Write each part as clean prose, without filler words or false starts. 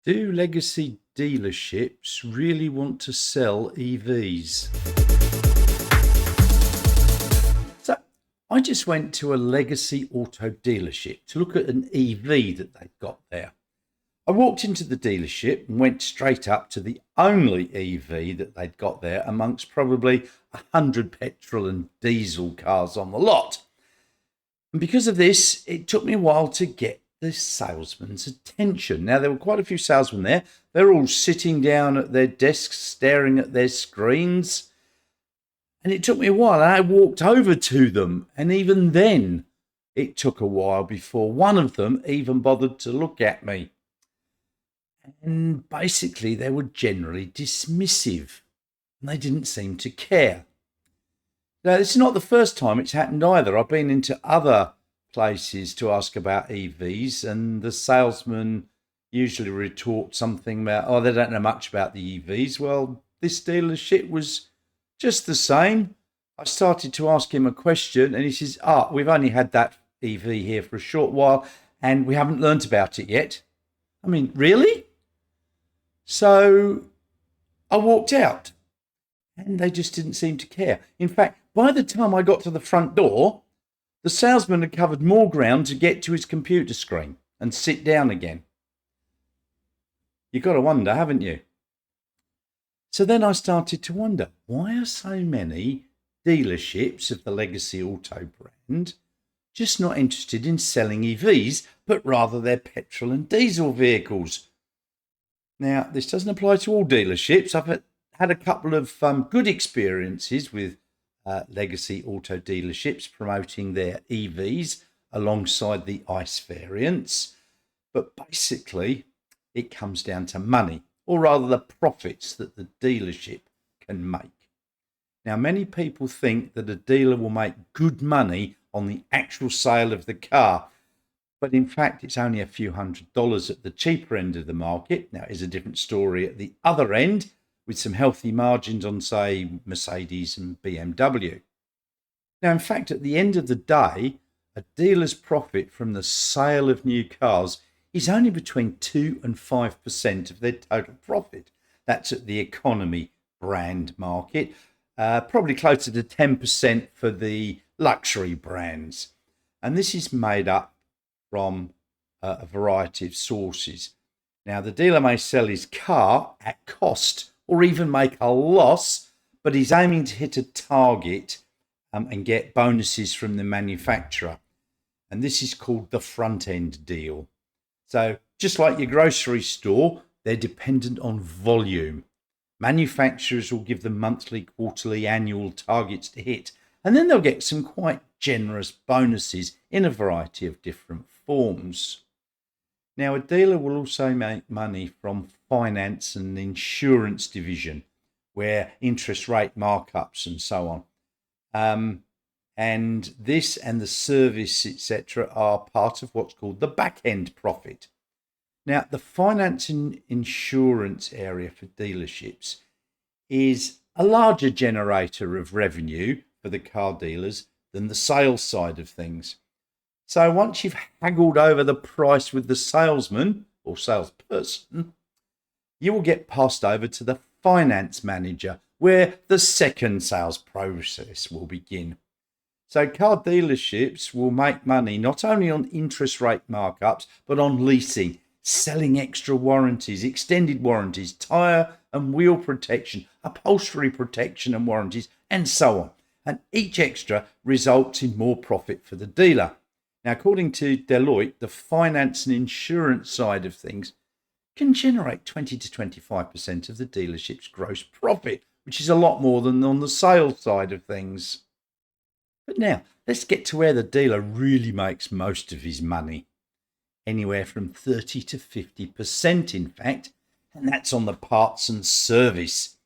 Do legacy dealerships really want to sell EVs? So I just went to a legacy auto dealership to look at an EV that they've got there. I walked into the dealership and went straight up to the only EV that they'd got there amongst probably 100 petrol and diesel cars on the lot. And because of this, it took me a while to get the salesman's attention. Now, there were quite a few salesmen there. They're all sitting down at their desks, staring at their screens. And it took me a while. And I walked over to them. And even then, it took a while before one of them even bothered to look at me. And basically, they were generally dismissive. And they didn't seem to care. Now, this is not the first time it's happened either. I've been into other places to ask about EVs, and the salesman usually retort something about, oh, they don't know much about the EVs. Well, this dealership was just the same. I started to ask him a question, and he says, we've only had that EV here for a short while, and we haven't learnt about it yet. I mean, really? So I walked out. And they just didn't seem to care. In fact, by the time I got to the front door, the salesman had covered more ground to get to his computer screen and sit down again. You've got to wonder, haven't you? So then I started to wonder, why are so many dealerships of the legacy auto brand just not interested in selling EVs, but rather their petrol and diesel vehicles? Now, this doesn't apply to all dealerships. I've had a couple of good experiences with legacy auto dealerships promoting their EVs alongside the ICE variants. But basically, it comes down to money, or rather the profits that the dealership can make. Now, many people think that a dealer will make good money on the actual sale of the car. But in fact, it's only a few $100s at the cheaper end of the market. Now, it is a different story at the other end, with some healthy margins on, say, Mercedes and BMW. Now, in fact, at the end of the day, a dealer's profit from the sale of new cars is only between 2 and 5% of their total profit. That's at the economy brand market, probably closer to 10% for the luxury brands. And this is made up from a variety of sources. Now, the dealer may sell his car at cost or even make a loss, but he's aiming to hit a target and get bonuses from the manufacturer. And this is called the front end deal. So just like your grocery store, they're dependent on volume. Manufacturers will give them monthly, quarterly, annual targets to hit, and then they'll get some quite generous bonuses in a variety of different forms. Now, a dealer will also make money from finance and insurance division, where interest rate markups and so on. And this and the service, etc., are part of what's called the back end profit. Now, the finance and insurance area for dealerships is a larger generator of revenue for the car dealers than the sales side of things. So once you've haggled over the price with the salesman or salesperson, you will get passed over to the finance manager, where the second sales process will begin. So car dealerships will make money not only on interest rate markups, but on leasing, selling extra warranties, extended warranties, tyre and wheel protection, upholstery protection and warranties, and so on. And each extra results in more profit for the dealer. Now, according to Deloitte, the finance and insurance side of things can generate 20 to 25% of the dealership's gross profit, which is a lot more than on the sales side of things. But now, let's get to where the dealer really makes most of his money. Anywhere from 30 to 50%, in fact, and that's on the parts and service.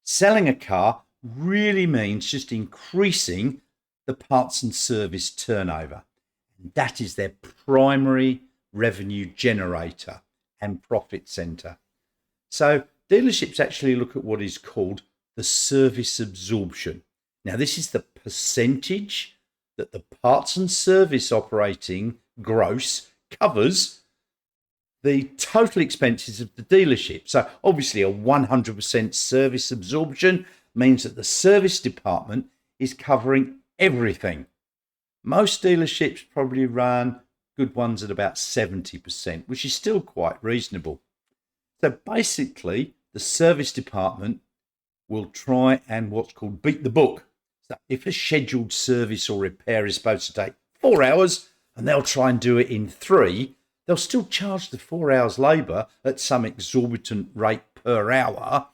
Selling a car really means just increasing the parts and service turnover. And that is their primary revenue generator and profit center. So dealerships actually look at what is called the service absorption. Now, this is the percentage that the parts and service operating gross covers the total expenses of the dealership. So obviously a 100% service absorption means that the service department is covering everything. Most dealerships probably run good ones at about 70%, which is still quite reasonable. So basically, the service department will try and what's called beat the book. So if a scheduled service or repair is supposed to take 4 hours and they'll try and do it in 3, they'll still charge the 4 hours labour at some exorbitant rate per hour.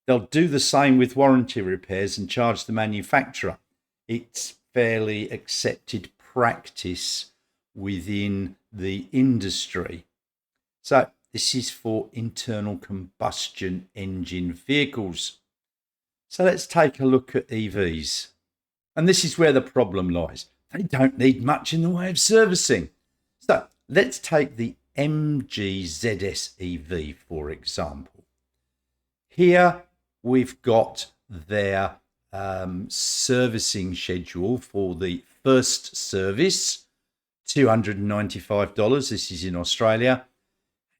They'll do the same with warranty repairs and charge the manufacturer. It's fairly accepted practice within the industry. So this is for internal combustion engine vehicles. So let's take a look at EVs. And this is where the problem lies. They don't need much in the way of servicing. So let's take the MG ZS EV, for example. Here we've got their servicing schedule for the first service, $295. This is in Australia.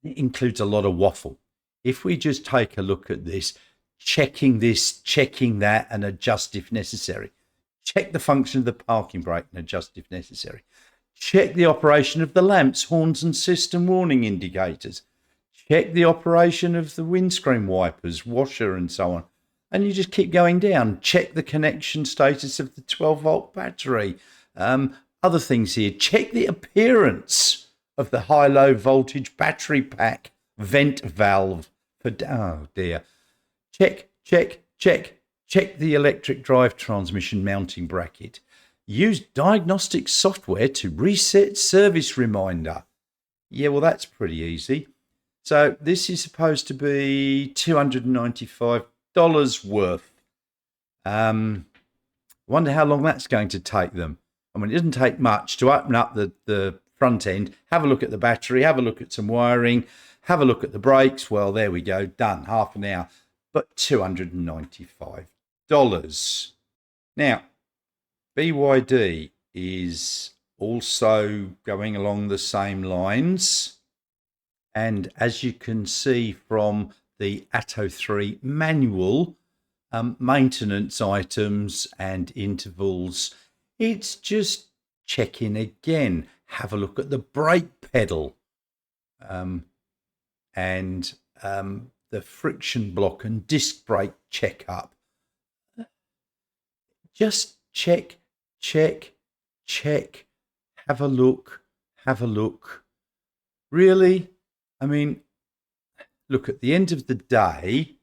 It includes a lot of waffle. If we just take a look at this, checking that, and adjust if necessary. Check the function of the parking brake and adjust if necessary. Check the operation of the lamps, horns and system warning indicators. Check the operation of the windscreen wipers, washer and so on. And you just keep going down. Check the connection status of the 12-volt battery. Other things here. Check the appearance of the high-low voltage battery pack vent valve. Oh dear. Check the electric drive transmission mounting bracket. Use diagnostic software to reset service reminder. Yeah, well, that's pretty easy. So this is supposed to be $295 worth. Wonder how long that's going to take them. I mean, it doesn't take much to open up the front end, have a look at the battery, have a look at some wiring, have a look at the brakes. Well, there we go, done, half an hour. But $295. Now, BYD is also going along the same lines. And as you can see from the Atto 3 manual, maintenance items and intervals, it's just check in again. Have a look at the brake pedal and the friction block and disc brake checkup. Just check. Have a look. Really? I mean, look, at the end of the day,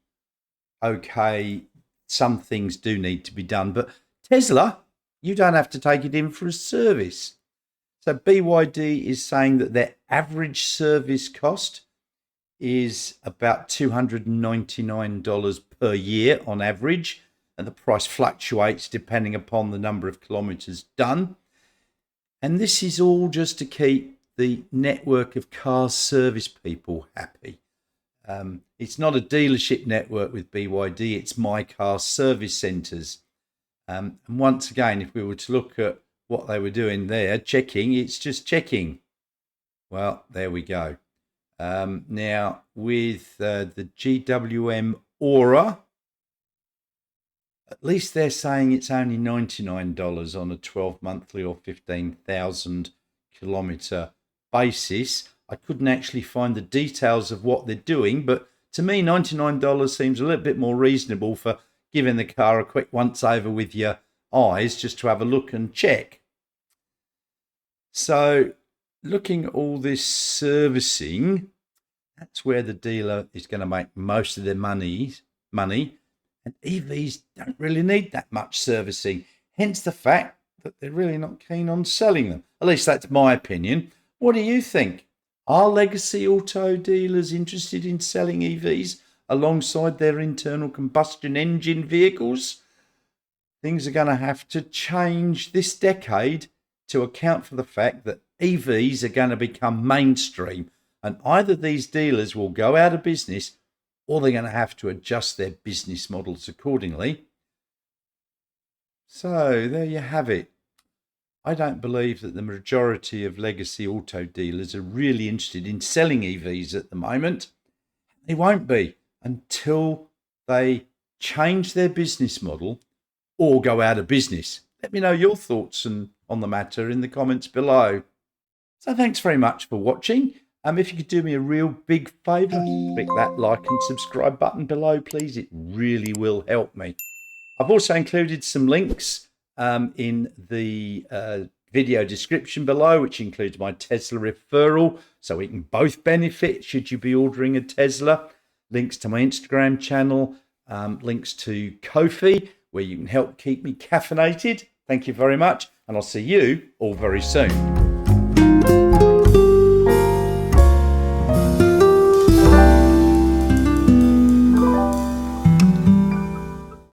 okay, some things do need to be done, but Tesla, you don't have to take it in for a service. So BYD is saying that their average service cost is about $299 per year on average, and the price fluctuates depending upon the number of kilometers done. And this is all just to keep the network of car service people happy. It's not a dealership network with BYD, it's My Car Service Centres. And once again, if we were to look at what they were doing there, checking, it's just checking. Well, there we go. Now, with the GWM Aura, at least they're saying it's only $99 on a 12 monthly or 15,000 kilometre basis. I couldn't actually find the details of what they're doing, but to me, $99 seems a little bit more reasonable for giving the car a quick once over with your eyes just to have a look and check. So looking at all this servicing, that's where the dealer is going to make most of their money. And EVs don't really need that much servicing, hence the fact that they're really not keen on selling them. At least that's my opinion. What do you think? Are legacy auto dealers interested in selling EVs alongside their internal combustion engine vehicles? Things are going to have to change this decade to account for the fact that EVs are going to become mainstream, and either these dealers will go out of business or they're going to have to adjust their business models accordingly. So there you have it. I don't believe that the majority of legacy auto dealers are really interested in selling EVs at the moment. They won't be until they change their business model or go out of business. Let me know your thoughts on the matter in the comments below. So thanks very much for watching. If you could do me a real big favour, click that like and subscribe button below, please. It really will help me. I've also included some links in the video description below, which includes my Tesla referral, so we can both benefit should you be ordering a Tesla. Links to my Instagram channel, links to Ko-fi, where you can help keep me caffeinated. Thank you very much, and I'll see you all very soon.